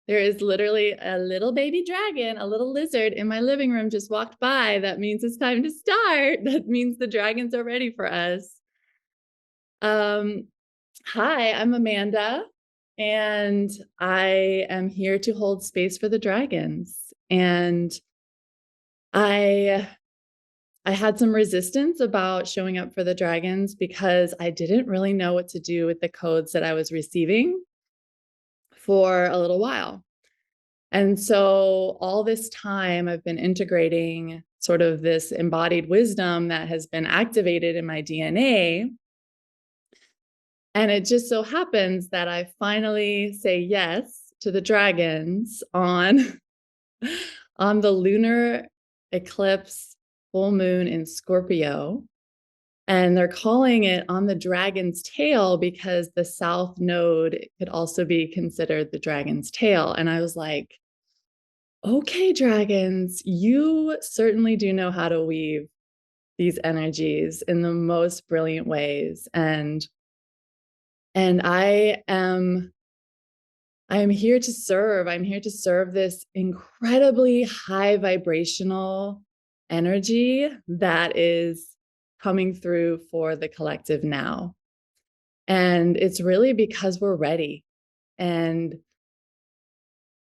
There is literally a little baby dragon, a little lizard in my living room just walked by. That means it's time to start. That means the dragons are ready for us. Um, Hi, I'm Amanda, and I am here to hold space for the dragons. And I I had some resistance about showing up for the dragons because I didn't really know what to do with the codes that I was receiving for a little while. And so all this time I've been integrating sort of this embodied wisdom that has been activated in my DNA. And it just so happens that I finally say yes to the dragons on on the lunar eclipse full moon in Scorpio. And they're calling it on the dragon's tail because the south node could also be considered the dragon's tail. And I was like, okay, dragons, you certainly do know how to weave these energies in the most brilliant ways. And I am here to serve. I'm here to serve this incredibly high vibrational energy that is coming through for the collective now. And it's really because we're ready and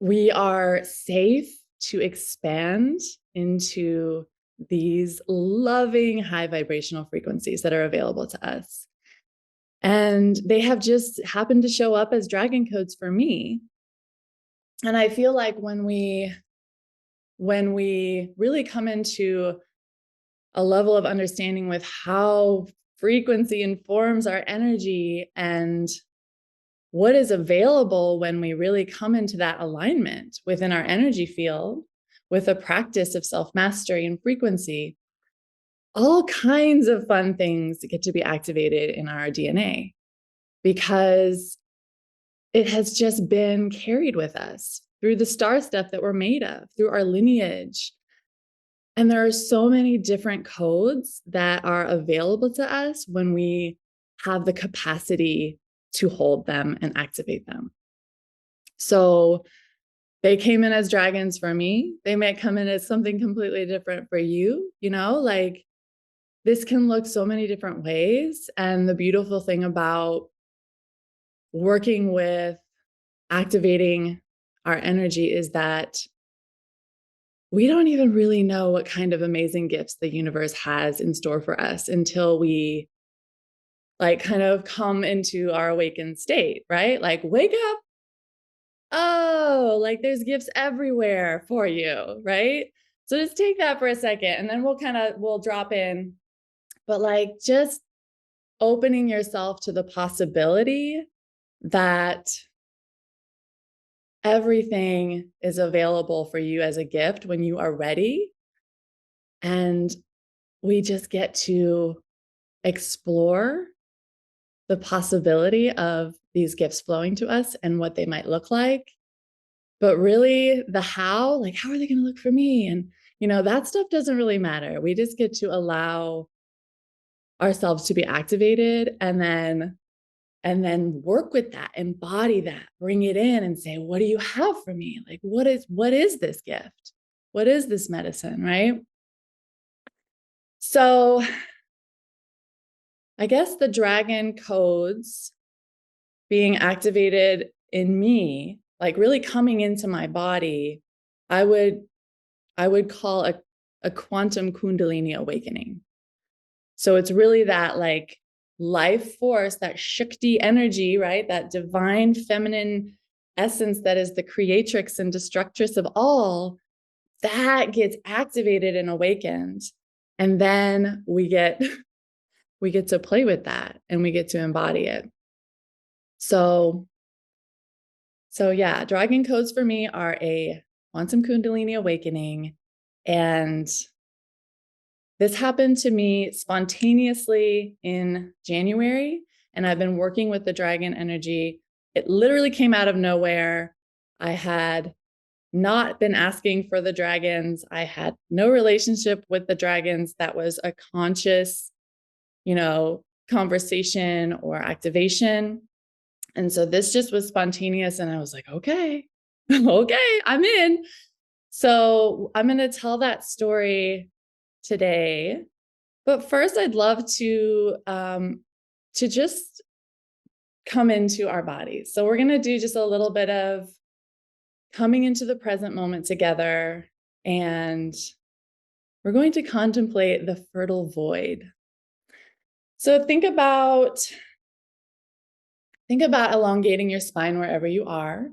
we are safe to expand into these loving high vibrational frequencies that are available to us. And they have just happened to show up as dragon codes for me. And I feel like when we really come into a level of understanding with how frequency informs our energy and what is available when we really come into that alignment within our energy field with a practice of self-mastery and frequency, all kinds of fun things get to be activated in our DNA because it has just been carried with us through the star stuff that we're made of, through our lineage. And there are so many different codes that are available to us when we have the capacity to hold them and activate them. So they came in as dragons for me. They might come in as something completely different for you, like this can look so many different ways. And the beautiful thing about working with activating our energy is that we don't even really know what kind of amazing gifts the universe has in store for us until we kind of come into our awakened state, right? Like wake up. Oh, there's gifts everywhere for you, right? So just take that for a second and then we'll drop in. But just opening yourself to the possibility that everything is available for you as a gift when you are ready. And we just get to explore the possibility of these gifts flowing to us and what they might look like. But really, the how are they going to look for me? And, that stuff doesn't really matter. We just get to allow ourselves to be activated and then work with that, embody that, bring it in and say, what do you have for me? What is this gift? What is this medicine, right? So I guess the dragon codes being activated in me, really coming into my body, I would call a quantum kundalini awakening. So it's really that life force, that Shakti energy, right? That divine feminine essence that is the creatrix and destructress of all, that gets activated and awakened. And then we get to play with that and we get to embody it. So yeah, dragon codes for me are a quantum kundalini awakening. And this happened to me spontaneously in January, and I've been working with the dragon energy. It literally came out of nowhere. I had not been asking for the dragons. I had no relationship with the dragons. That was a conscious, conversation or activation. And so this just was spontaneous. And I was like, okay, Okay, I'm in. So I'm going to tell that story today. But first, I'd love to just come into our bodies. So we're going to do just a little bit of coming into the present moment together, and we're going to contemplate the fertile void. So think about elongating your spine wherever you are,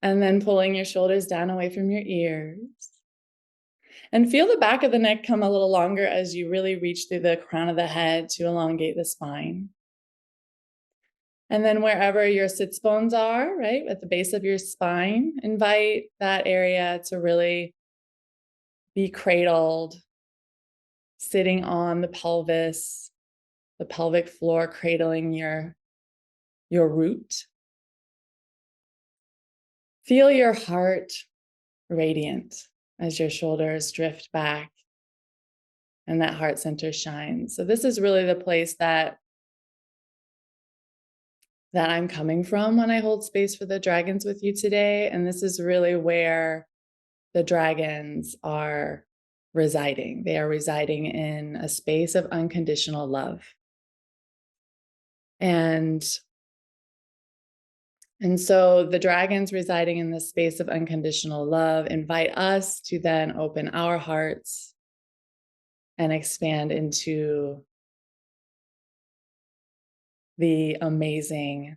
and then pulling your shoulders down away from your ears. And feel the back of the neck come a little longer as you really reach through the crown of the head to elongate the spine. And then wherever your sits bones are, right, at the base of your spine, invite that area to really be cradled, sitting on the pelvis, the pelvic floor, cradling your root. Feel your heart radiant as your shoulders drift back and that heart center shines. So this is really the place that I'm coming from when I hold space for the dragons with you today. And this is really where the dragons are residing. They are residing in a space of unconditional love. And so the dragons residing in this space of unconditional love invite us to then open our hearts and expand into the amazing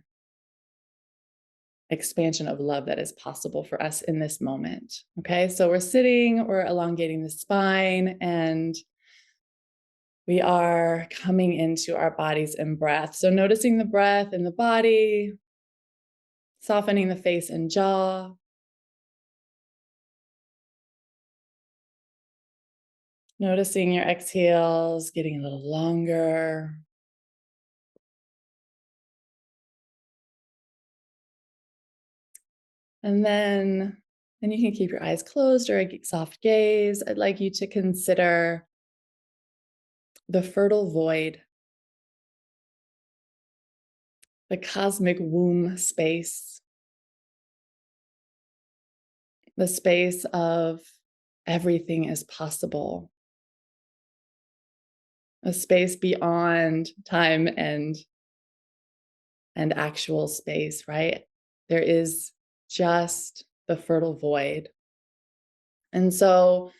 expansion of love that is possible for us in this moment. Okay, so we're sitting, we're elongating the spine, and we are coming into our bodies and breath. So noticing the breath in the body, softening the face and jaw. Noticing your exhales getting a little longer. And then you can keep your eyes closed or a soft gaze. I'd like you to consider the fertile void, the cosmic womb space, the space of everything is possible, a space beyond time and actual space, right? There is just the fertile void. And so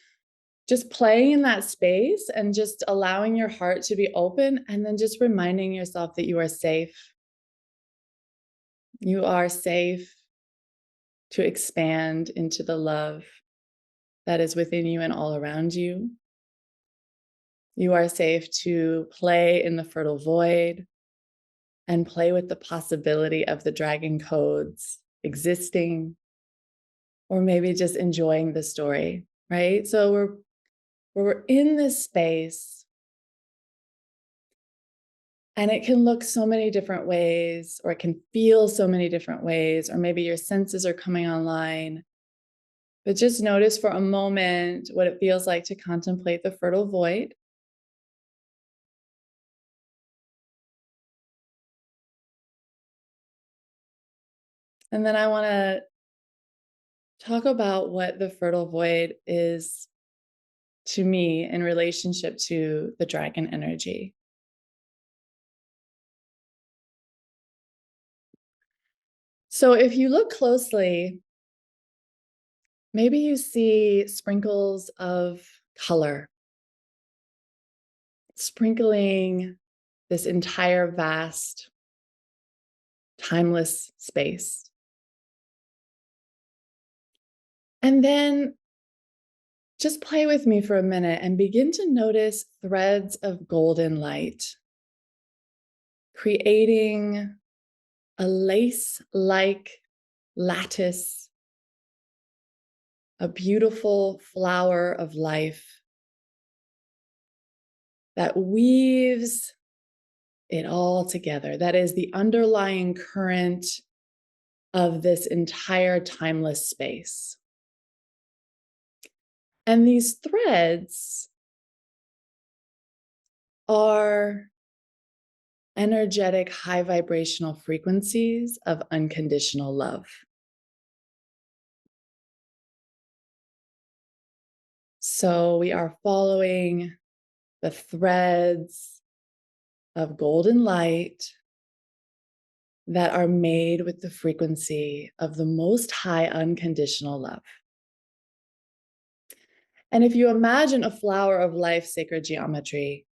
just playing in that space and just allowing your heart to be open, and then just reminding yourself that you are safe. You are safe to expand into the love that is within you and all around you. You are safe to play in the fertile void and play with the possibility of the dragon codes existing, or maybe just enjoying the story, right? So we're in this space, and it can look so many different ways, or it can feel so many different ways, or maybe your senses are coming online. But just notice for a moment what it feels like to contemplate the fertile void. And then I want to talk about what the fertile void is to me in relationship to the dragon energy. So if you look closely, maybe you see sprinkles of color sprinkling this entire vast, timeless space. And then just play with me for a minute and begin to notice threads of golden light, creating a lace-like lattice, a beautiful flower of life that weaves it all together. That is the underlying current of this entire timeless space. And these threads are energetic, high vibrational frequencies of unconditional love. So we are following the threads of golden light that are made with the frequency of the most high unconditional love. And if you imagine a flower of life sacred geometry,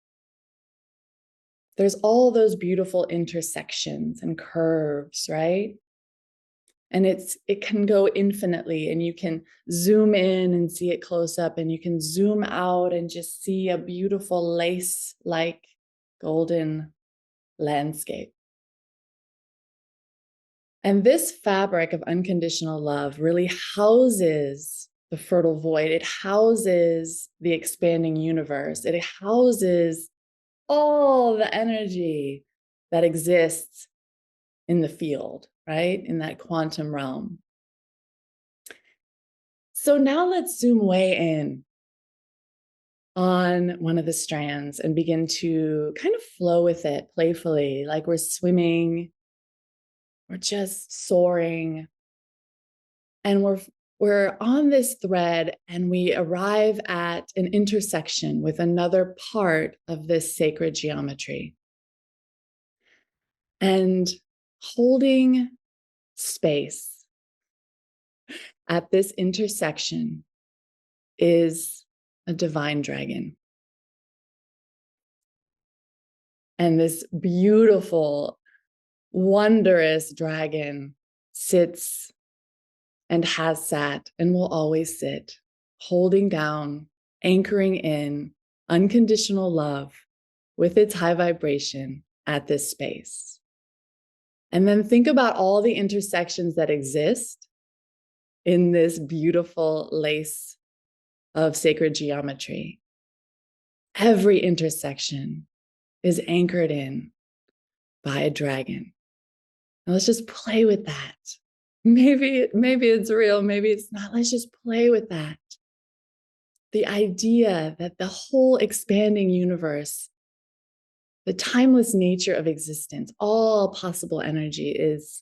there's all those beautiful intersections and curves, right? And it can go infinitely, and you can zoom in and see it close up, and you can zoom out and just see a beautiful lace-like golden landscape. And this fabric of unconditional love really houses the fertile void. It houses the expanding universe. It houses all the energy that exists in the field, right? In that quantum realm. So now let's zoom way in on one of the strands and begin to kind of flow with it playfully, like we're swimming, we're just soaring, and we're on this thread, and we arrive at an intersection with another part of this sacred geometry. And holding space at this intersection is a divine dragon. And this beautiful, wondrous dragon sits and has sat and will always sit, holding down, anchoring in unconditional love with its high vibration at this space. And then think about all the intersections that exist in this beautiful lace of sacred geometry. Every intersection is anchored in by a dragon. Now let's just play with that. Maybe it's real, maybe it's not. Let's just play with that. The idea that the whole expanding universe, the timeless nature of existence, all possible energy is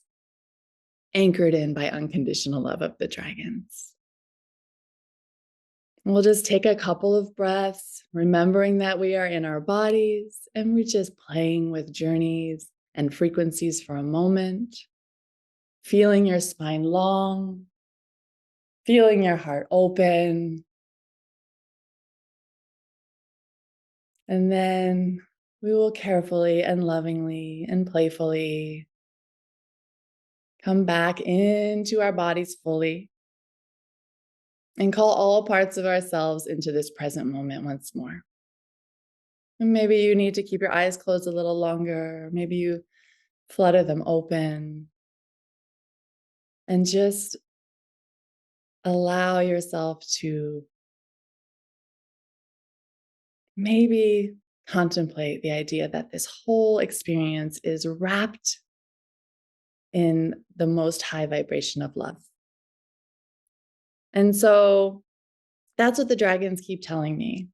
anchored in by unconditional love of the dragons. And we'll just take a couple of breaths, remembering that we are in our bodies, and we're just playing with journeys and frequencies for a moment. Feeling your spine long, feeling your heart open. And then we will carefully and lovingly and playfully come back into our bodies fully and call all parts of ourselves into this present moment once more. And maybe you need to keep your eyes closed a little longer. Maybe you flutter them open. And just allow yourself to maybe contemplate the idea that this whole experience is wrapped in the most high vibration of love. And so that's what the dragons keep telling me.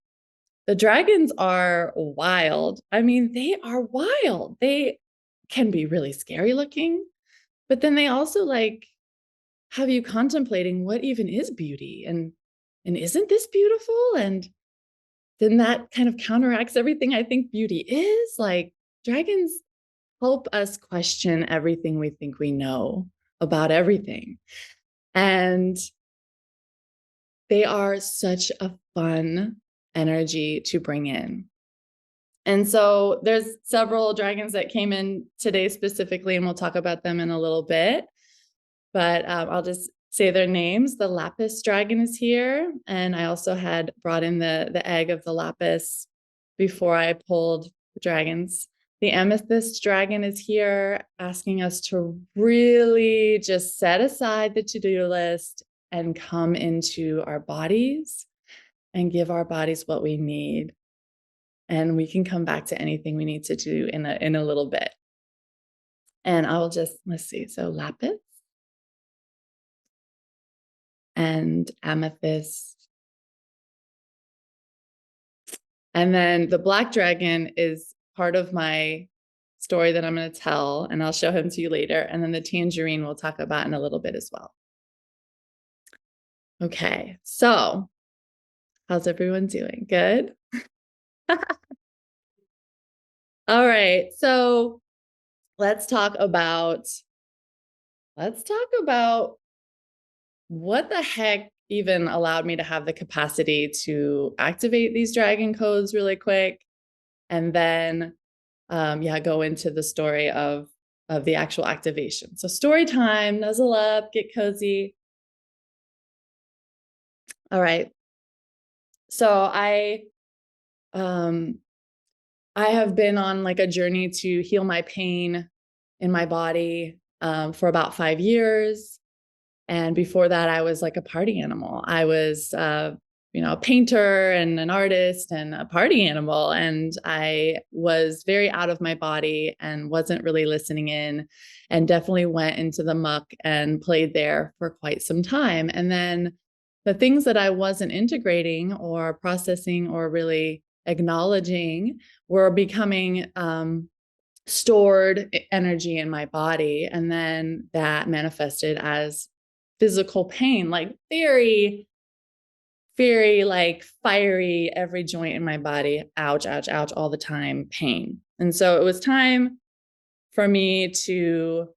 The dragons are wild. I mean, they are wild. They can be really scary looking, but then they also have you contemplating what even is beauty, and isn't this beautiful? And then that kind of counteracts everything I think beauty is. Like, dragons help us question everything we think we know about everything. And they are such a fun energy to bring in. And so there's several dragons that came in today specifically, and we'll talk about them in a little bit. But I'll just say their names. The lapis dragon is here. And I also had brought in the egg of the lapis before I pulled the dragons. The amethyst dragon is here, asking us to really just set aside the to-do list and come into our bodies and give our bodies what we need. And we can come back to anything we need to do in a little bit. And I will just, let's see. So lapis and amethyst. And then the black dragon is part of my story that I'm going to tell, and I'll show him to you later. And then the tangerine we'll talk about in a little bit as well. Okay, so How's everyone doing? Good? All right. So let's talk about what the heck even allowed me to have the capacity to activate these dragon codes really quick, and then go into the story of the actual activation. So story time, nuzzle up, get cozy. All right. So I have been on like a journey to heal my pain in my body for about 5 years. And before that, I was like a party animal. I was, a painter and an artist and a party animal. And I was very out of my body and wasn't really listening in, and definitely went into the muck and played there for quite some time. And then the things that I wasn't integrating or processing or really acknowledging were becoming stored energy in my body. And then that manifested as physical pain, like very, very like fiery, every joint in my body, ouch, ouch, ouch, all the time, pain. And so it was time for me to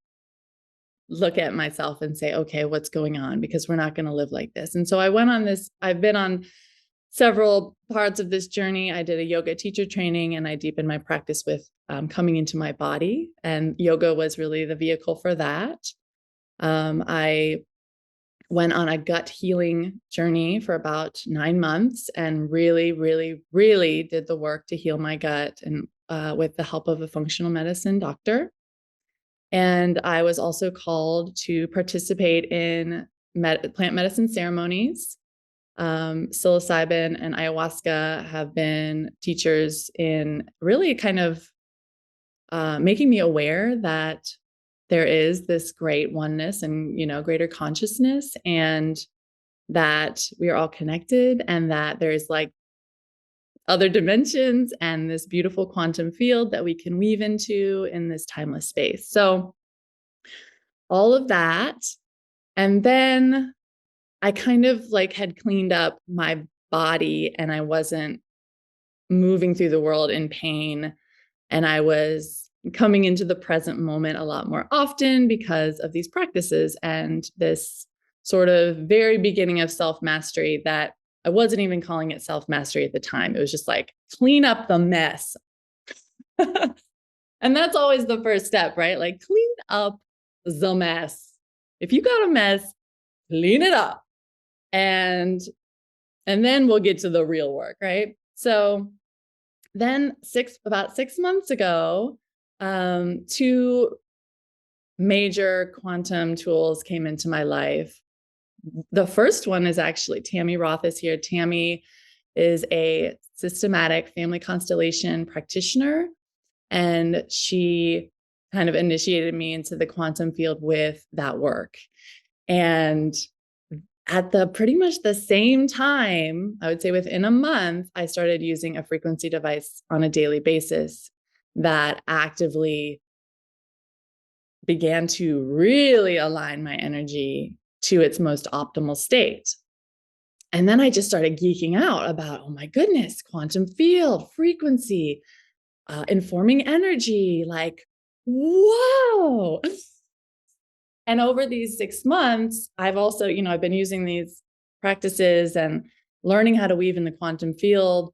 look at myself and say, okay, what's going on? Because we're not going to live like this. And so I went on this, I've been on several parts of this journey. I did a yoga teacher training, and I deepened my practice with coming into my body. And yoga was really the vehicle for that. I went on a gut healing journey for about 9 months and really, really, really did the work to heal my gut, and with the help of a functional medicine doctor. And I was also called to participate in plant medicine ceremonies. Psilocybin and ayahuasca have been teachers in really kind of making me aware that there is this great oneness and, greater consciousness, and that we are all connected, and that there's like other dimensions and this beautiful quantum field that we can weave into in this timeless space. So all of that. And then I kind of like had cleaned up my body, and I wasn't moving through the world in pain. And I was coming into the present moment a lot more often because of these practices and this sort of very beginning of self-mastery that I wasn't even calling it self-mastery at the time. It was just like, clean up the mess. And that's always the first step, right? Like, clean up the mess. If you got a mess, clean it up. And then we'll get to the real work, right? So then about 6 months ago, 2 major quantum tools came into my life. The first one is actually Tammy Roth is here. Tammy is a systematic family constellation practitioner, and she kind of initiated me into the quantum field with that work. And at the pretty much the same time, I would say within a month, I started using a frequency device on a daily basis that actively began to really align my energy to its most optimal state. And then I just started geeking out about, oh my goodness, quantum field, frequency, informing energy, like, whoa. And over these 6 months, I've also, I've been using these practices and learning how to weave in the quantum field.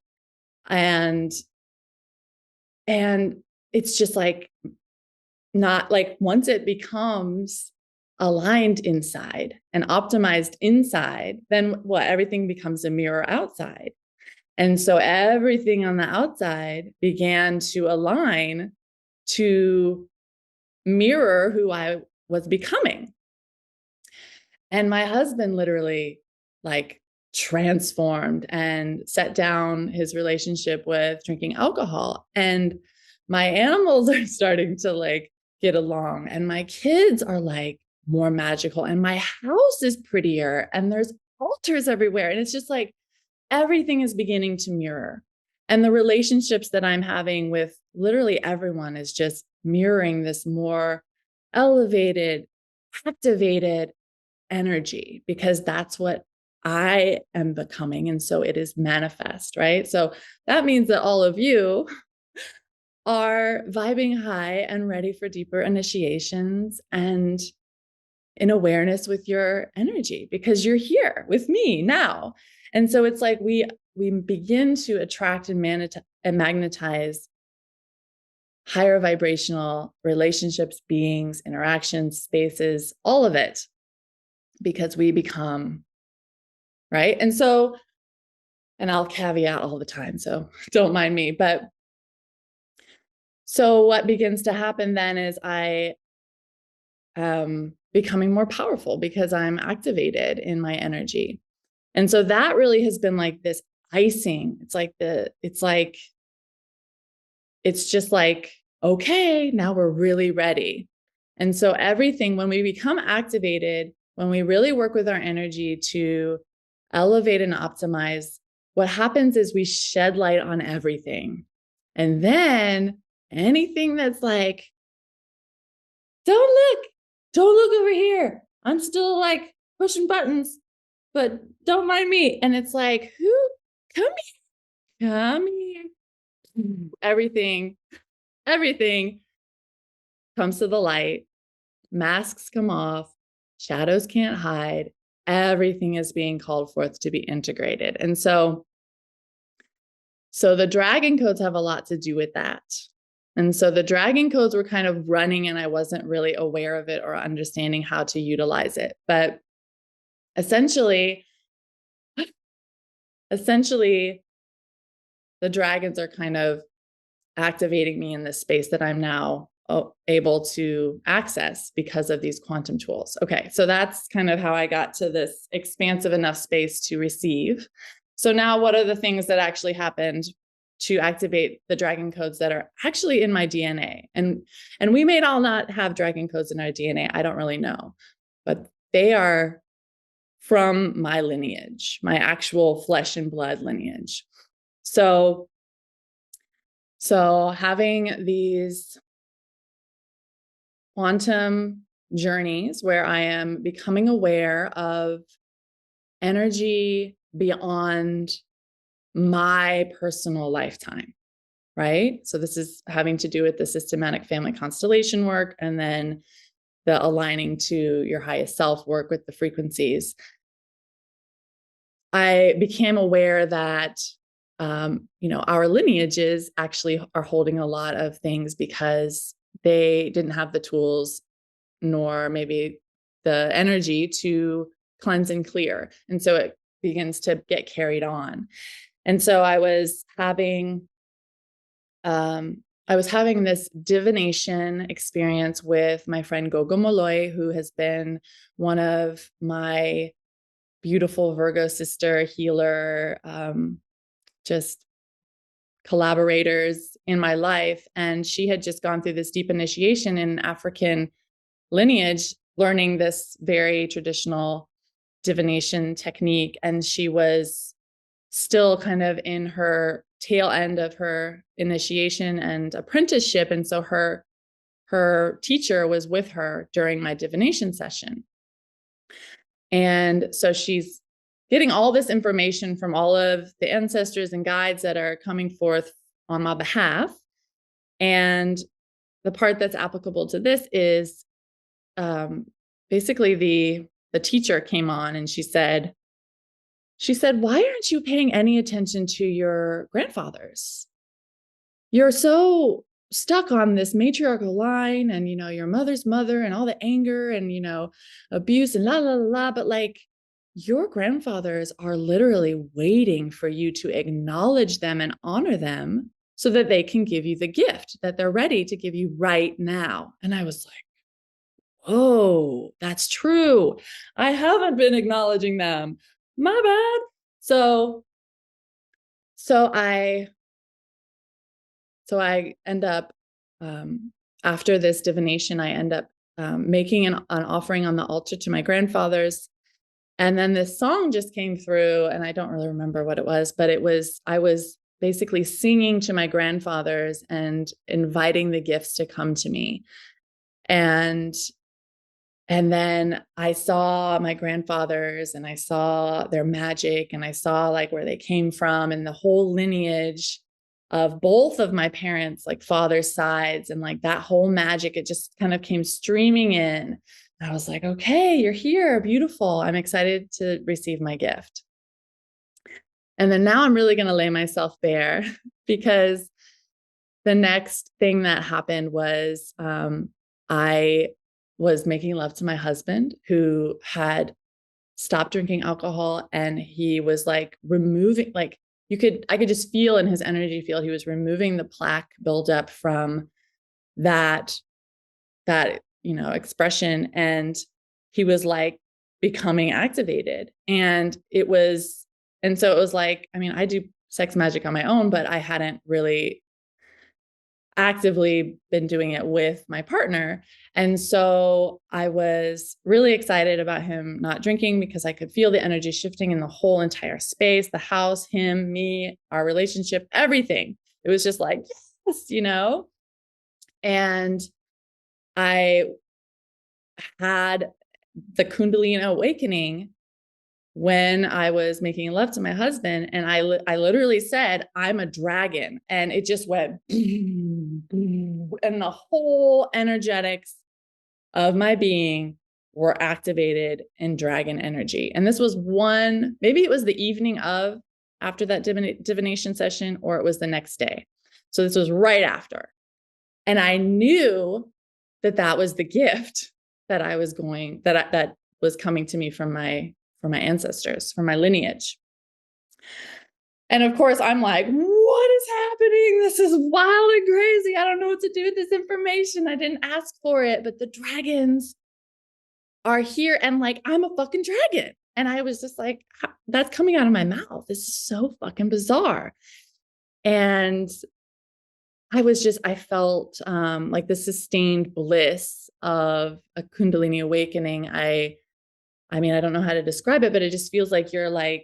And it's just like, not like, once it becomes aligned inside and optimized inside, then everything becomes a mirror outside. And so everything on the outside began to align to mirror who I was becoming. And my husband literally like transformed and set down his relationship with drinking alcohol. And my animals are starting to like get along, and my kids are like more magical, and my house is prettier, and there's altars everywhere. And it's just like everything is beginning to mirror. And the relationships that I'm having with literally everyone is just mirroring this more elevated, activated energy, because that's what I am becoming, and so it is manifest, right? So that means that all of you are vibing high and ready for deeper initiations and in awareness with your energy, because you're here with me now. And so it's like we begin to attract and magnetize higher vibrational relationships, beings, interactions, spaces, all of it, because we become, right? And so, and I'll caveat all the time, so don't mind me, but so what begins to happen then is I am becoming more powerful because I'm activated in my energy. And so that really has been like this icing. It's just like, okay, now we're really ready. And so everything, when we become activated, when we really work with our energy to elevate and optimize, what happens is we shed light on everything. And then anything that's like, don't look over here. I'm still like pushing buttons, but don't mind me. And it's like, come here. Everything comes to the light, masks come off, shadows can't hide, everything is being called forth to be integrated. And so the dragon codes have a lot to do with that. And so the dragon codes were kind of running and I wasn't really aware of it or understanding how to utilize it. But essentially, the dragons are kind of activating me in this space that I'm now able to access because of these quantum tools. Okay, so that's kind of how I got to this expansive enough space to receive. So now what are the things that actually happened to activate the dragon codes that are actually in my DNA? And we may all not have dragon codes in our DNA. I don't really know, but they are from my lineage, my actual flesh and blood lineage. So having these quantum journeys where I am becoming aware of energy beyond my personal lifetime, right? So this is having to do with the systematic family constellation work and then the aligning to your highest self work with the frequencies. I became aware that our lineages actually are holding a lot of things because they didn't have the tools nor maybe the energy to cleanse and clear. And so it begins to get carried on. And so I was having this divination experience with my friend Gogo Molloy, who has been one of my beautiful Virgo sister healer, just collaborators in my life. And she had just gone through this deep initiation in African lineage, learning this very traditional divination technique. And she was still kind of in her tail end of her initiation and apprenticeship. And so her teacher was with her during my divination session. And so she's getting all this information from all of the ancestors and guides that are coming forth on my behalf. And the part that's applicable to this is basically the teacher came on and she said, why aren't you paying any attention to your grandfathers? You're so stuck on this matriarchal line and, your mother's mother and all the anger and, abuse and la, la, la, la. But like your grandfathers are literally waiting for you to acknowledge them and honor them so that they can give you the gift that they're ready to give you right now. And I was like, oh, that's true. I haven't been acknowledging them. My bad. So I end up, after this divination, I end up making an offering on the altar to my grandfathers. And then this song just came through, and I don't really remember what it was, but I was basically singing to my grandfathers and inviting the gifts to come to me. And And then I saw my grandfathers and I saw their magic and I saw like where they came from and the whole lineage of both of my parents, like father's sides, and like that whole magic, it just kind of came streaming in. I was like, okay, you're here. Beautiful. I'm excited to receive my gift. And then now I'm really going to lay myself bare because the next thing that happened was I was making love to my husband who had stopped drinking alcohol, and he was like removing, like I could just feel in his energy field, he was removing the plaque buildup from that, expression. And he was like becoming activated. And so it was like, I mean, I do sex magic on my own, but I hadn't really actively been doing it with my partner. And so I was really excited about him not drinking because I could feel the energy shifting in the whole entire space, the house, him, me, our relationship, everything. It was just like, yes. And I had the kundalini awakening when I was making love to my husband, and I literally said, I'm a dragon. And it just went, boom, boom, and the whole energetics of my being were activated in dragon energy. And this was maybe it was the evening of, after that divination session, or it was the next day. So this was right after. And I knew that was the gift that that was coming to me from my ancestors, from my lineage. And of course, I'm like, what is happening? This is wild and crazy. I don't know what to do with this information. I didn't ask for it, but the dragons are here. And like, I'm a fucking dragon. And I was just like, that's coming out of my mouth. This is so fucking bizarre. And I felt like the sustained bliss of a kundalini awakening. I mean, I don't know how to describe it, but it just feels like kind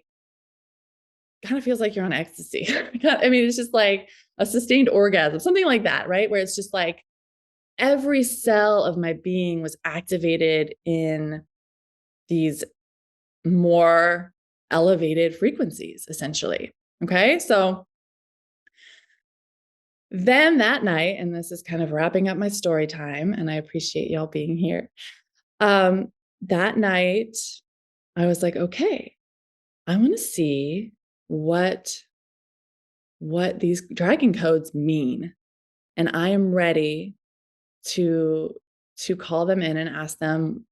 of feels like you're on ecstasy. I mean, it's just like a sustained orgasm, something like that, right? Where it's just like every cell of my being was activated in these more elevated frequencies, essentially. Okay. So then that night, and this is kind of wrapping up my story time, and I appreciate y'all being here. That night, I was like, okay, I want to see what these dragon codes mean. And I am ready to call them in and ask them,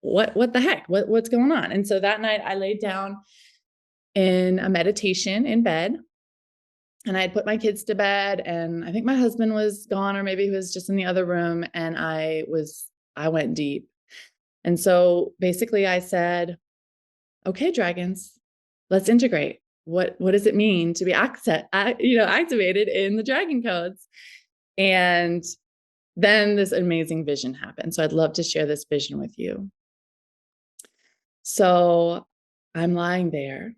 what the heck, what's going on? And so that night I laid down in a meditation in bed, and I had put my kids to bed, and I think my husband was gone, or maybe he was just in the other room. And I went deep. And so basically I said, okay, dragons, let's integrate. What does it mean to be activated in the dragon codes? And then this amazing vision happened. So I'd love to share this vision with you. So I'm lying there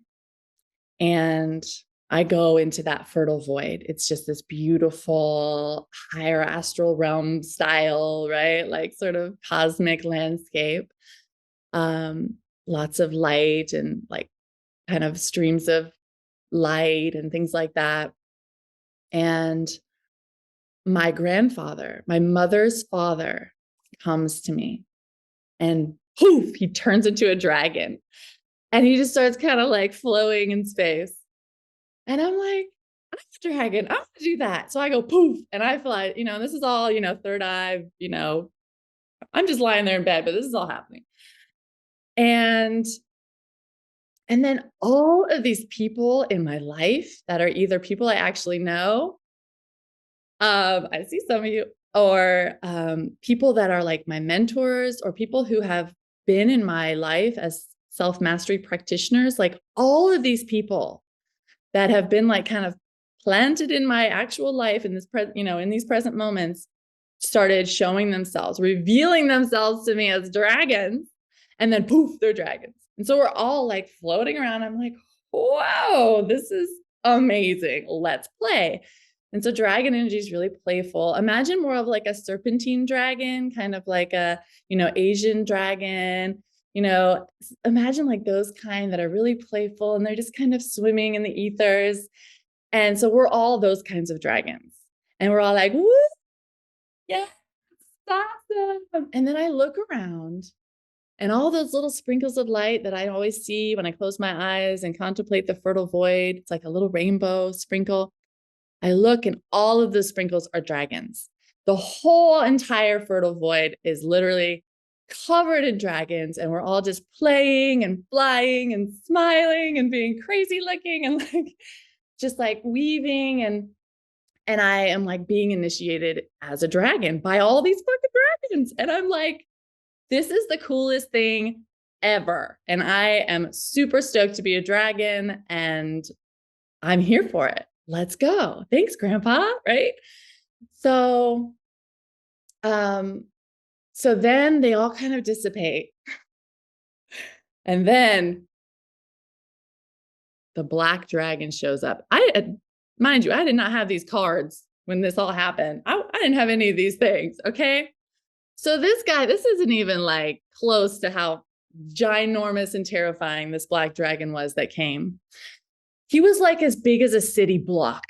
and I go into that fertile void. It's just this beautiful higher astral realm style, right? Like sort of cosmic landscape. Lots of light and like kind of streams of light and things like that. And my grandfather, my mother's father, comes to me, and poof, he turns into a dragon, and he just starts kind of like flowing in space. And I'm like, I'm a dragon. I'm gonna do that. So I go poof, and I fly. This is all third eye. I'm just lying there in bed, but this is all happening. And then all of these people in my life that are either people I actually know, I see some of you, or people that are like my mentors, or people who have been in my life as self-mastery practitioners, like all of these people that have been like kind of planted in my actual life in in these present moments, started showing themselves, revealing themselves to me as dragons, and then poof, they're dragons. And so we're all like floating around. I'm like, wow, this is amazing. Let's play. And so dragon energy is really playful. Imagine more of like a serpentine dragon, kind of like a, Asian dragon, imagine like those kind that are really playful and they're just kind of swimming in the ethers. And so we're all those kinds of dragons. And we're all like, woo, yeah, awesome. And then I look around and all those little sprinkles of light that I always see when I close my eyes and contemplate the fertile void, it's like a little rainbow sprinkle. I look and all of the sprinkles are dragons. The whole entire fertile void is literally covered in dragons, and we're all just playing and flying and smiling and being crazy looking and like just like weaving, and I am like being initiated as a dragon by all these fucking dragons. And I'm like, this is the coolest thing ever. And I am super stoked to be a dragon and I'm here for it. Let's go. Thanks, Grandpa. Right. So, so then they all kind of dissipate. And then the black dragon shows up. Mind you, I did not have these cards when this all happened. I didn't have any of these things. Okay. So this guy, this isn't even like close to how ginormous and terrifying this black dragon was that came. He was like as big as a city block.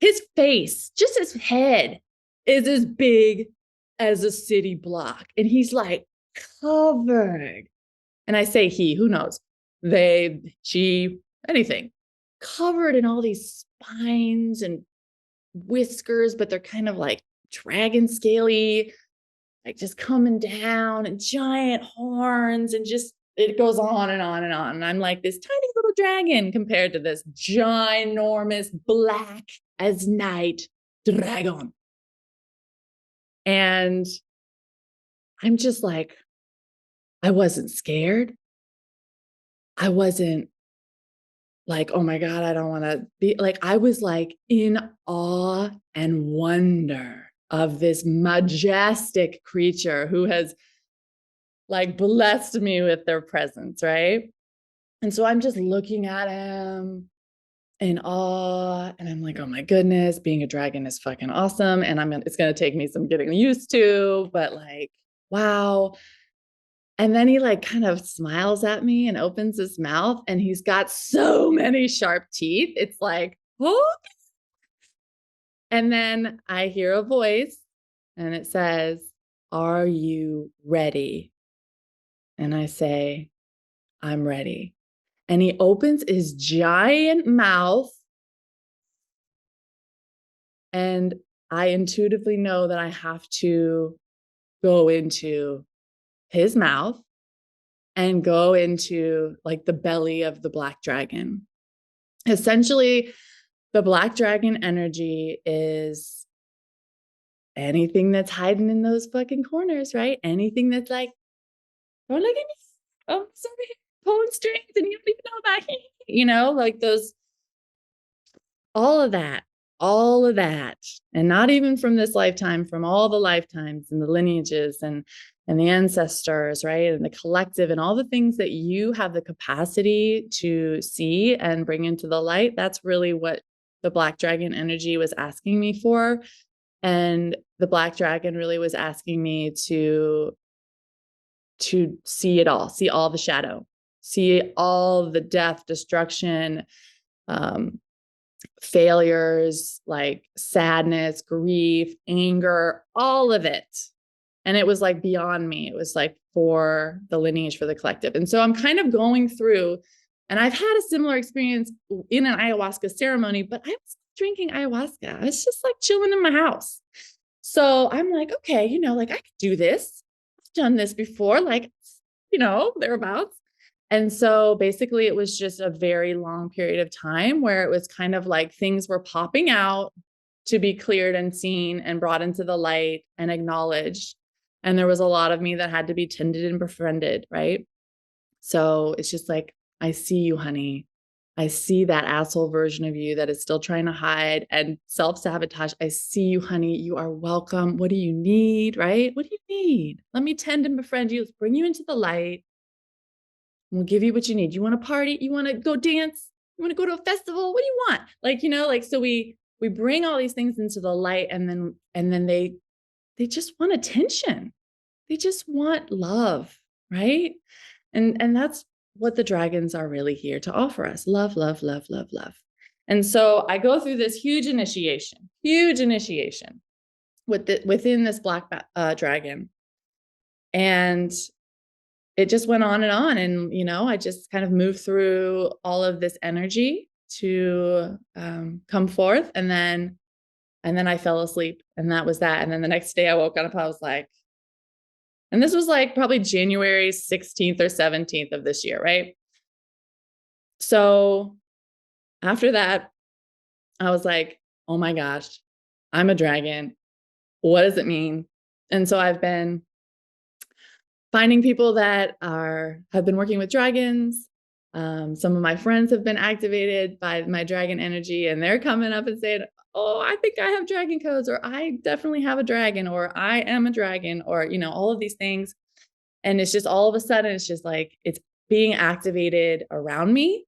His face, just his head, is as big as a city block. And he's like covered. And I say he, who knows? They, she, anything. Covered in all these spines and whiskers, but they're kind of like dragon scaly, like just coming down, and giant horns, and just it goes on and on and on. And I'm like this tiny little dragon compared to this ginormous black as night dragon. And I'm just like, I wasn't scared. I wasn't like, oh my God, I don't want to be like, I was like in awe and wonder of this majestic creature who has like blessed me with their presence, right? And so I'm just looking at him in awe, and I'm like, oh my goodness, being a dragon is fucking awesome. And it's going to take me some getting used to, but like, wow. And then he like kind of smiles at me and opens his mouth, and he's got so many sharp teeth. It's like, oh. And then I hear a voice and it says, "Are you ready?" And I say, "I'm ready." And he opens his giant mouth, and I intuitively know that I have to go into his mouth and go into like the belly of the black dragon. Essentially, the black dragon energy is anything that's hiding in those fucking corners, right? Anything that's like, don't look at me. Oh, sorry, pulling strings and you don't even know about it. Like those, all of that. And not even from this lifetime, from all the lifetimes and the lineages and the ancestors, right? And the collective and all the things that you have the capacity to see and bring into the light. That's really what the black dragon energy was asking me for. And the black dragon really was asking me to see it all, see all the shadow, see all the death, destruction, failures, like sadness, grief, anger, all of it. And it was like beyond me. It was like for the lineage, for the collective. And so I'm kind of going through, and I've had a similar experience in an ayahuasca ceremony, but I was drinking ayahuasca. I was just like chilling in my house. So I'm like, okay, like I could do this. I've done this before, like, thereabouts. And so basically it was just a very long period of time where it was kind of like things were popping out to be cleared and seen and brought into the light and acknowledged. And there was a lot of me that had to be tended and befriended, right? So it's just like, I see you, honey. I see that asshole version of you that is still trying to hide and self-sabotage. I see you, honey. You are welcome. What do you need, right? What do you need? Let me tend and befriend you. Let's bring you into the light. We'll give you what you need. You want to party? You want to go dance? You want to go to a festival? What do you want? So we we bring all these things into the light, and then they just want attention. They just want love, right? And that's what the dragons are really here to offer us. Love, love, love, love, love. And so I go through this huge initiation within this black dragon. And it just went on. And, I just kind of moved through all of this energy to come forth. And then I fell asleep, and that was that. And then the next day I woke up, I was like, and this was like probably January 16th or 17th of this year, right? So after that, I was like, oh my gosh, I'm a dragon. What does it mean? And so I've been finding people that have been working with dragons. Some of my friends have been activated by my dragon energy, and they're coming up and saying, oh, I think I have dragon codes, or I definitely have a dragon, or I am a dragon, or, all of these things. And it's just all of a sudden, it's just like, it's being activated around me.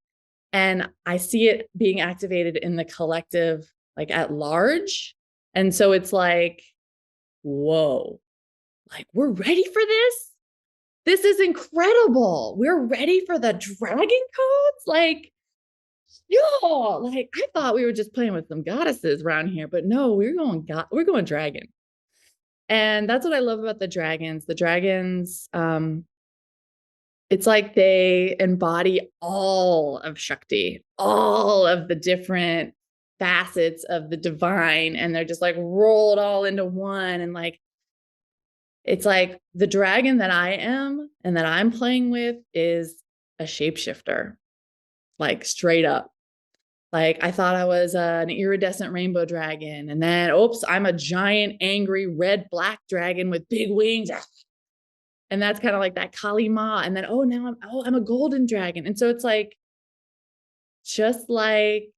And I see it being activated in the collective, like at large. And so it's like, whoa, like we're ready for this. This is incredible. We're ready for the dragon codes. Like, like I thought we were just playing with some goddesses around here, but no, we're going dragon. And that's what I love about the dragons. The dragons, it's like they embody all of Shakti, all of the different facets of the divine, and they're just like rolled all into one. And like, it's like the dragon that I am and that I'm playing with is a shapeshifter, like straight up. Like I thought I was an iridescent rainbow dragon, and then, oops, I'm a giant, angry, red-black dragon with big wings. And that's kind of like that Kali Ma. And then, now I'm a golden dragon. And so it's like, just like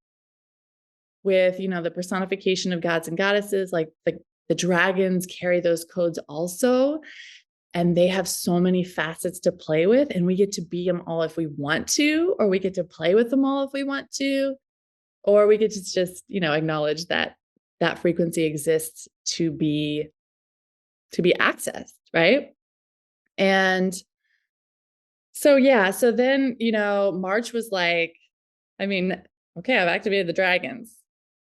with, the personification of gods and goddesses, like the dragons carry those codes also. And they have so many facets to play with, and we get to be them all if we want to, or we get to play with them all if we want to, or we get to just, acknowledge that that frequency exists to be accessed, right? And so, yeah, so then, March was like, okay, I've activated the dragons.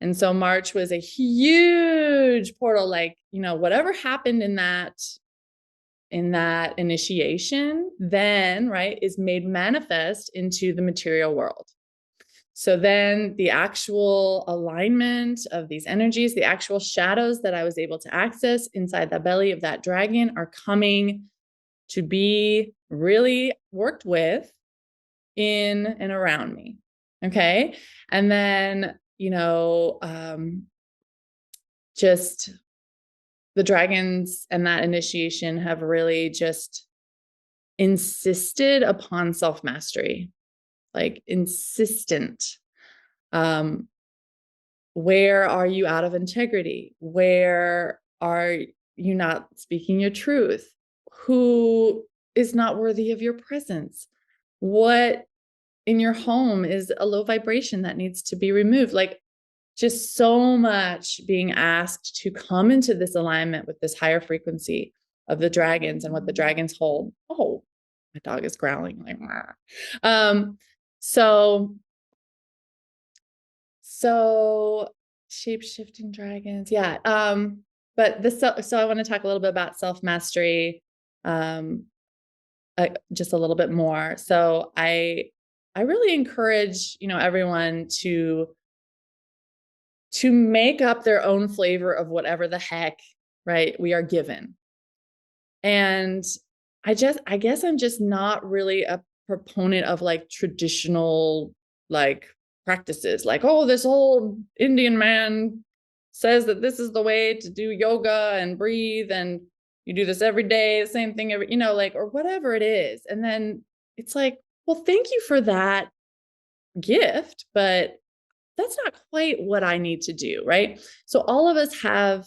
And so March was a huge portal, like, whatever happened in that initiation, then, right, is made manifest into the material world. So then the actual alignment of these energies, the actual shadows that I was able to access inside the belly of that dragon are coming to be really worked with in and around me. Okay. And then, just the dragons and that initiation have really just insisted upon self-mastery, like insistent. Where are you out of integrity? Where are you not speaking your truth? Who is not worthy of your presence? What in your home is a low vibration that needs to be removed? Like, just so much being asked to come into this alignment with this higher frequency of the dragons and what the dragons hold. Oh, my dog is growling like, so shape-shifting dragons. Yeah. But so I want to talk a little bit about self-mastery, just a little bit more. So I really encourage, everyone to make up their own flavor of whatever the heck, right, we are given. And I guess I'm just not really a proponent of like traditional like practices, like, oh, this old Indian man says that this is the way to do yoga and breathe, and you do this every day, the same thing every, like, or whatever it is. And then it's like, well, thank you for that gift, but that's not quite what I need to do, right? So all of us have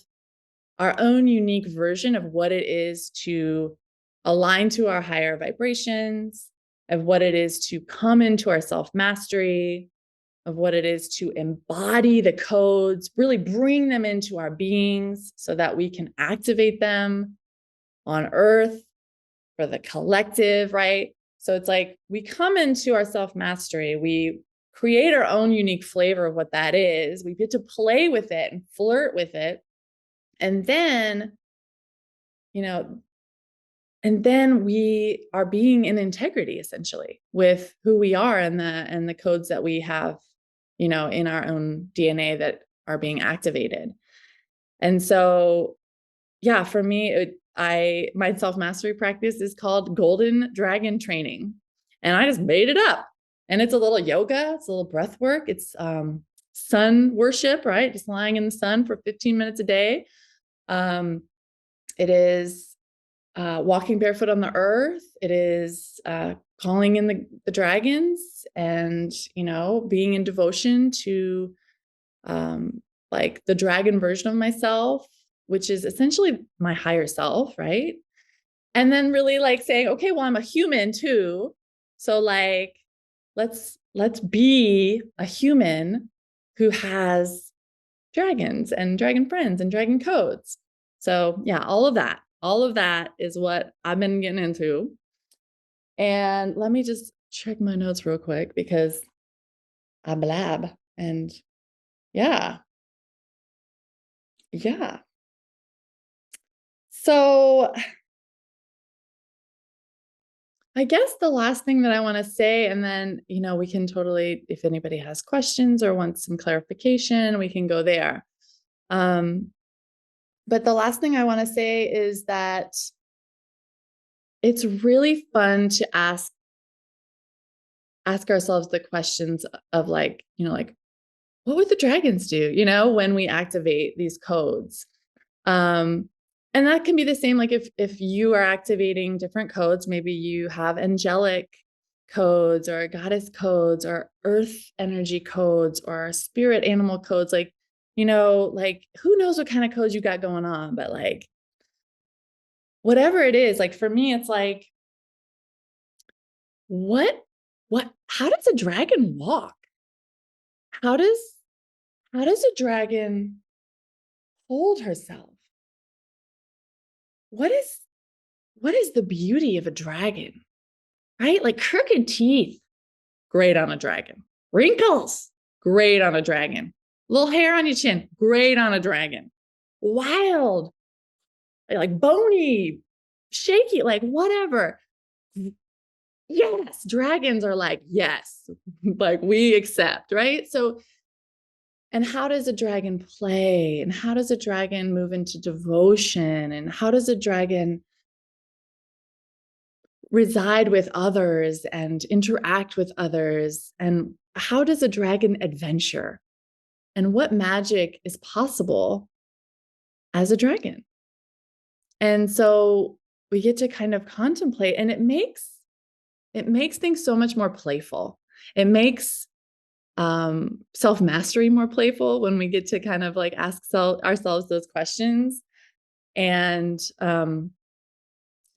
our own unique version of what it is to align to our higher vibrations, of what it is to come into our self-mastery, of what it is to embody the codes, really bring them into our beings so that we can activate them on earth for the collective, right? So it's like we come into our self-mastery, we create our own unique flavor of what that is. We get to play with it and flirt with it. And then, and then we are being in integrity essentially with who we are and the codes that we have, in our own DNA that are being activated. And so, yeah, for me, my self-mastery practice is called Golden Dragon Training. And I just made it up. And it's a little yoga, it's a little breath work, it's sun worship, right? Just lying in the sun for 15 minutes a day. It is walking barefoot on the earth. It is calling in the dragons and, being in devotion to like the dragon version of myself, which is essentially my higher self, right? And then really like saying, okay, well, I'm a human too. So like, let's be a human who has dragons and dragon friends and dragon codes. So yeah, all of that is what I've been getting into. And let me just check my notes real quick because I blab. And yeah. So I guess the last thing that I want to say, and then, we can totally, if anybody has questions or wants some clarification, we can go there. But the last thing I want to say is that it's really fun to ask ourselves the questions of like, what would the dragons do, when we activate these codes? And that can be the same, like if you are activating different codes, maybe you have angelic codes or goddess codes or earth energy codes or spirit animal codes, like, like who knows what kind of codes you got going on, but like, whatever it is, like for me, it's like, how does a dragon walk? How does a dragon hold herself? What is the beauty of a dragon, right? Like crooked teeth, great on a dragon. Wrinkles, great on a dragon. Little hair on your chin, great on a dragon. Wild, like bony, shaky, like whatever. Yes, dragons are like, yes, like we accept, right? So, and how does a dragon play? And how does a dragon move into devotion? And how does a dragon reside with others and interact with others? And how does a dragon adventure? And what magic is possible as a dragon? And so we get to kind of contemplate, and it makes things so much more playful. It makes self-mastery more playful when we get to kind of like ask ourselves those questions. And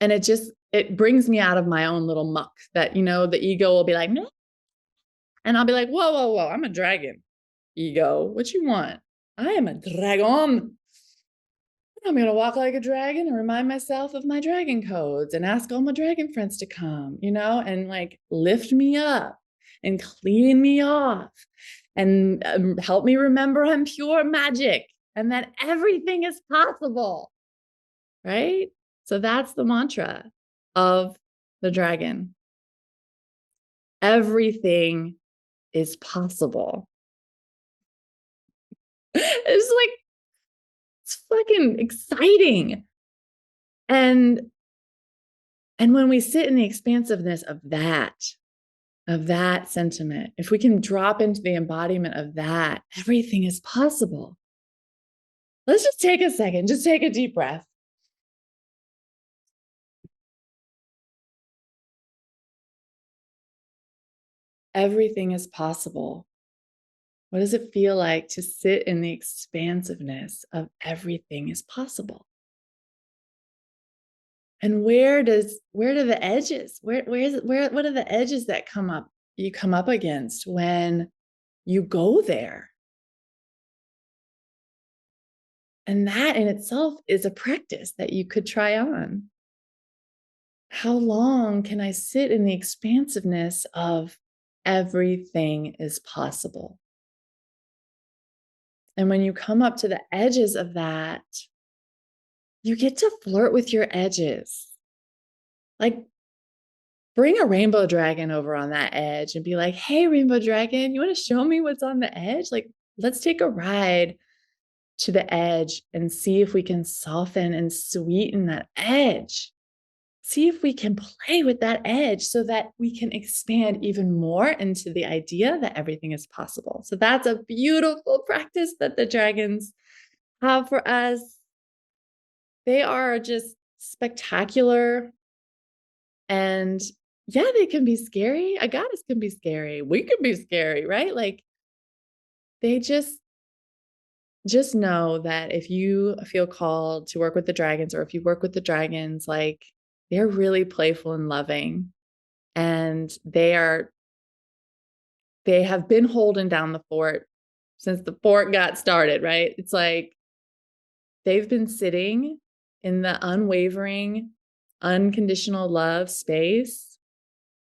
it brings me out of my own little muck that, the ego will be like, no. And I'll be like, whoa, I'm a dragon. Ego, what you want? I am a dragon. I'm going to walk like a dragon and remind myself of my dragon codes and ask all my dragon friends to come, and like lift me up and clean me off and help me remember I'm pure magic and that everything is possible, right? So that's the mantra of the dragon. Everything is possible. It's fucking exciting. And when we sit in the expansiveness of that sentiment, if we can drop into the embodiment of that, everything is possible. Let's just take a second, just take a deep breath. Everything is possible. What does it feel like to sit in the expansiveness of everything is possible? And where do the edges, what are the edges that you come up against when you go there. And that in itself is a practice that you could try on. How long can I sit in the expansiveness of everything is possible? And when you come up to the edges of that, you get to flirt with your edges. Like, bring a rainbow dragon over on that edge and be like, hey, rainbow dragon, you want to show me what's on the edge? Like, let's take a ride to the edge and see if we can soften and sweeten that edge. See if we can play with that edge so that we can expand even more into the idea that everything is possible. So that's a beautiful practice that the dragons have for us. They are just spectacular. And yeah, they can be scary. A goddess can be scary. We can be scary, right? Like, they just know that if you feel called to work with the dragons, or if you work with the dragons, like, they're really playful and loving, and they have been holding down the fort since the fort got started, right? It's like they've been sitting in the unwavering, unconditional love space,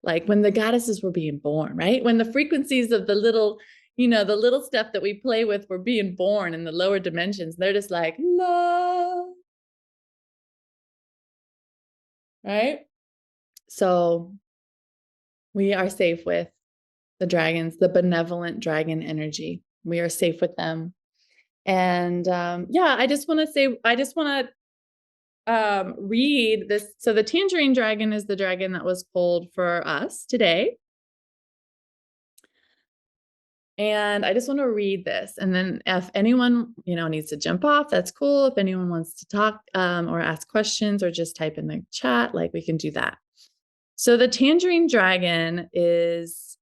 like when the goddesses were being born, right? When the frequencies of the little, the little stuff that we play with were being born in the lower dimensions. They're just like, love, right? So we are safe with the dragons, the benevolent dragon energy. We are safe with them. And I just want to read this. So the tangerine dragon is the dragon that was pulled for us today. And I just want to read this. And then if anyone, needs to jump off, that's cool. If anyone wants to talk or ask questions or just type in the chat, like, we can do that. So the tangerine dragon is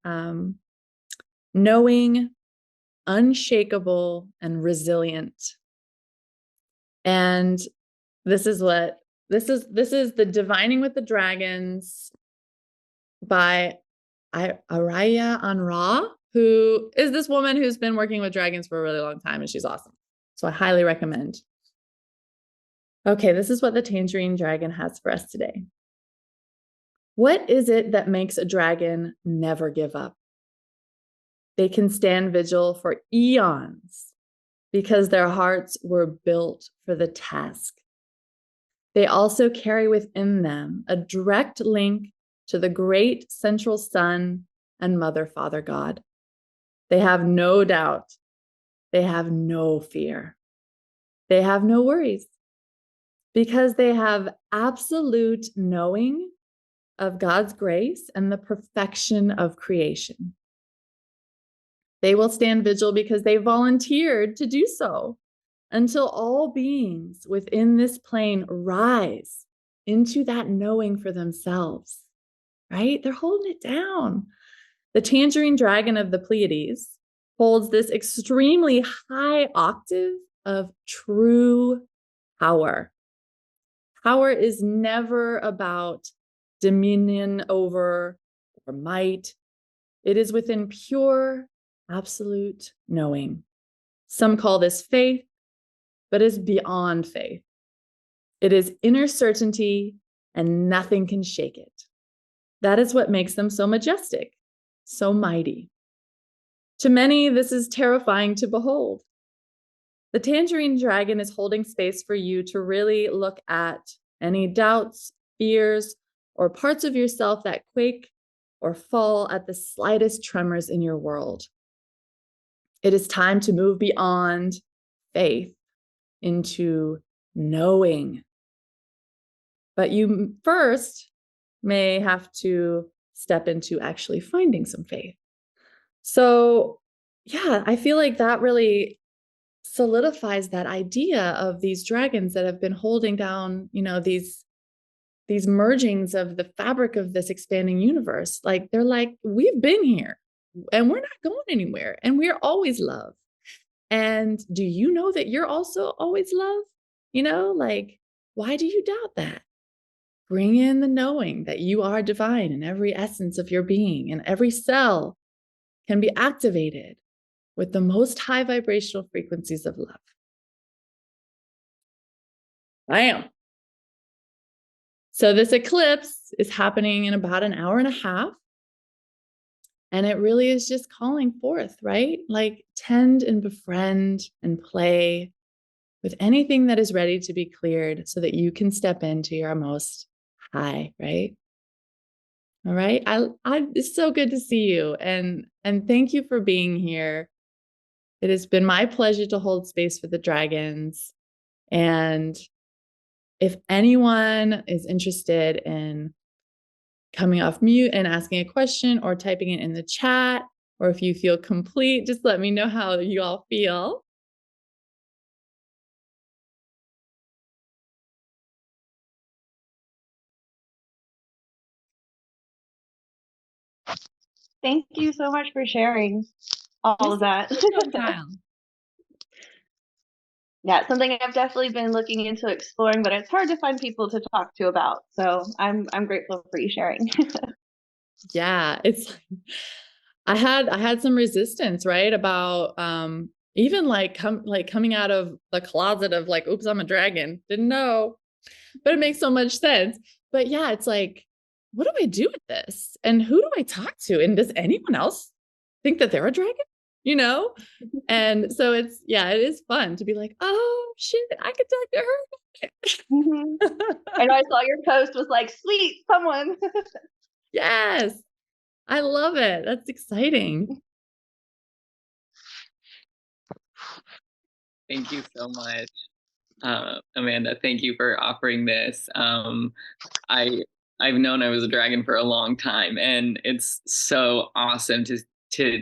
knowing, unshakable, and resilient. And this is the Divining with the Dragons by Araya Anra, who is this woman who's been working with dragons for a really long time, and she's awesome. So I highly recommend. Okay, this is what the tangerine dragon has for us today. What is it that makes a dragon never give up? They can stand vigil for eons because their hearts were built for the task. They also carry within them a direct link to the great central sun and Mother, Father, God. They have no doubt. They have no fear. They have no worries because they have absolute knowing of God's grace and the perfection of creation. They will stand vigil because they volunteered to do so until all beings within this plane rise into that knowing for themselves, right? They're holding it down. The tangerine dragon of the Pleiades holds this extremely high octave of true power. Power is never about dominion over or might. It is within pure, absolute knowing. Some call this faith, but is beyond faith. It is inner certainty, and nothing can shake it. That is what makes them so majestic, so mighty. To many, this is terrifying to behold. The tangerine dragon is holding space for you to really look at any doubts, fears, or parts of yourself that quake or fall at the slightest tremors in your world. It is time to move beyond faith into knowing. But you first may have to step into actually finding some faith. So, I feel like that really solidifies that idea of these dragons that have been holding down, these mergings of the fabric of this expanding universe. Like, they're like, we've been here and we're not going anywhere, and we're always love. And do you know that you're also always love? Like, why do you doubt that? Bring in the knowing that you are divine in every essence of your being, and every cell can be activated with the most high vibrational frequencies of love. Bam. So this eclipse is happening in about an hour and a half. And it really is just calling forth, right? Like tend and befriend and play with anything that is ready to be cleared so that you can step into your most high, right? All right. It's so good to see you. And thank you for being here. It has been my pleasure to hold space for the dragons. And if anyone is interested in coming off mute and asking a question or typing it in the chat, or if you feel complete, just let me know how you all feel. Thank you so much for sharing all of that. Yeah, it's something I've definitely been looking into exploring, but it's hard to find people to talk to about. So I'm grateful for you sharing. Yeah, it's I had some resistance, right? About even like coming out of the closet of like, oops, I'm a dragon. Didn't know. But it makes so much sense. But yeah, it's like, what do I do with this? And who do I talk to? And does anyone else think that they're a dragon? You know? And so it is fun to be like, oh shit, I could talk to her. I know I saw your post was like, sweet, someone. Yes. I love it. That's exciting. Thank you so much, Amanda. Thank you for offering this. I've known I was a dragon for a long time, and it's so awesome to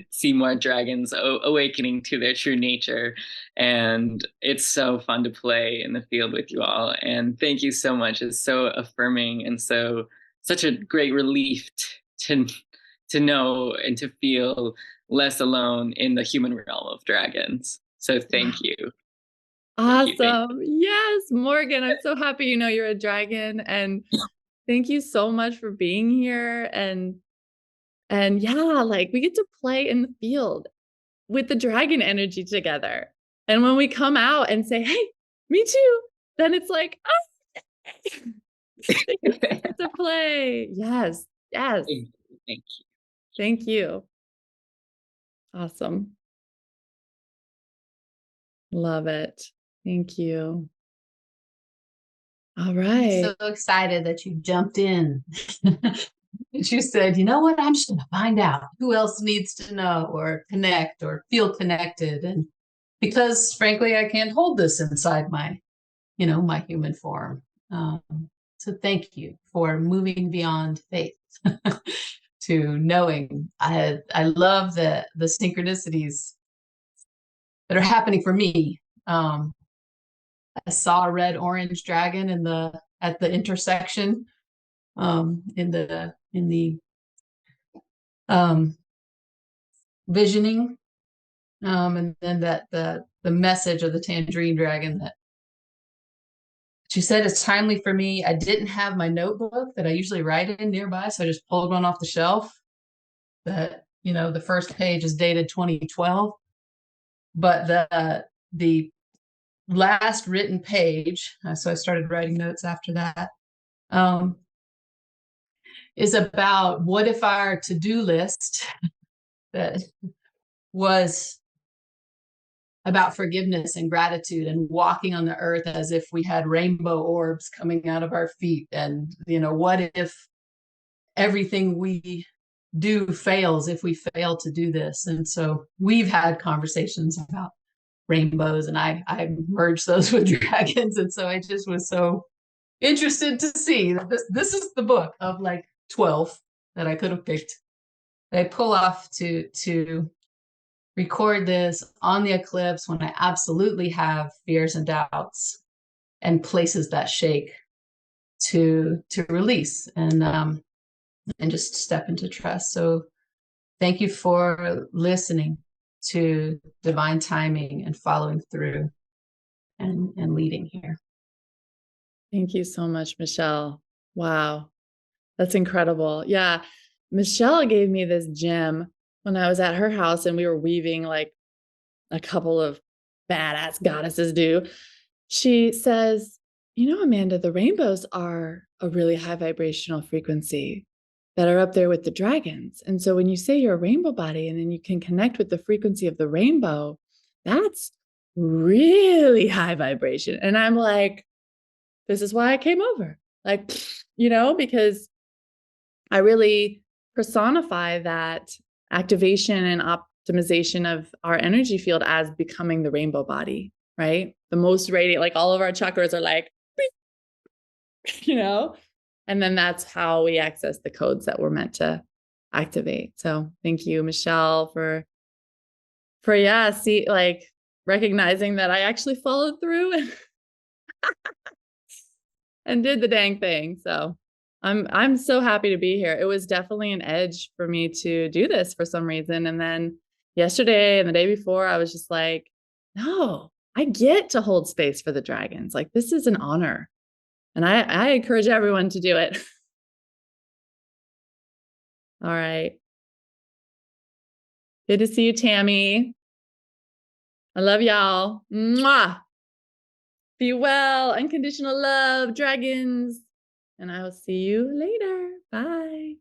see more dragons awakening to their true nature. And it's so fun to play in the field with you all. And thank you so much. It's so affirming and such a great relief to know and to feel less alone in the human realm of dragons. So thank you. Awesome. Thank you. Yes, Morgan, I'm so happy you know you're a dragon, and thank you so much for being here. And yeah, like we get to play in the field with the dragon energy together. And when we come out and say, hey, me too, then it's like, oh, to play. Yes. Yes. Thank you. Thank you. Awesome. Love it. Thank you. All right. I'm so excited that you jumped in. You said, you know what? I'm just going to find out who else needs to know or connect or feel connected. And because frankly, I can't hold this inside my human form. So thank you for moving beyond faith to knowing. I love the synchronicities that are happening for me. I saw a red-orange dragon at the intersection in the visioning, and then that the message of the tangerine dragon that she said is timely for me. I didn't have my notebook that I usually write in nearby, so I just pulled one off the shelf. That the first page is dated 2012, but the last written page, so I started writing notes after that, is about what if our to-do list that was about forgiveness and gratitude and walking on the earth as if we had rainbow orbs coming out of our feet. And, what if everything we do fails if we fail to do this? And so we've had conversations about rainbows, and I merged those with dragons. And so I just was so interested to see that this is the book of like 12 that I could have picked. I pull off to record this on the eclipse when I absolutely have fears and doubts and places that shake to release and just step into trust. So thank you for listening to divine timing and following through and leading here. Thank you so much, Michelle. Wow. That's incredible. Yeah. Michelle gave me this gem when I was at her house and we were weaving like a couple of badass goddesses do. She says, you know, Amanda, the rainbows are a really high vibrational frequency that are up there with the dragons. And so when you say you're a rainbow body and then you can connect with the frequency of the rainbow, that's really high vibration. And I'm like, this is why I came over. Like, you know, because I really personify that activation and optimization of our energy field as becoming the rainbow body, right? The most radiant, like all of our chakras are like, you know, and then that's how we access the codes that we're meant to activate. So thank you, Michelle, for yeah, see, like recognizing that I actually followed through and did the dang thing. So I'm so happy to be here. It was definitely an edge for me to do this for some reason. And then yesterday and the day before, I was just like, no, I get to hold space for the dragons. Like, this is an honor. And I encourage everyone to do it. All right. Good to see you, Tammy. I love y'all. Mwah! Be well. Unconditional love, dragons. And I will see you later. Bye.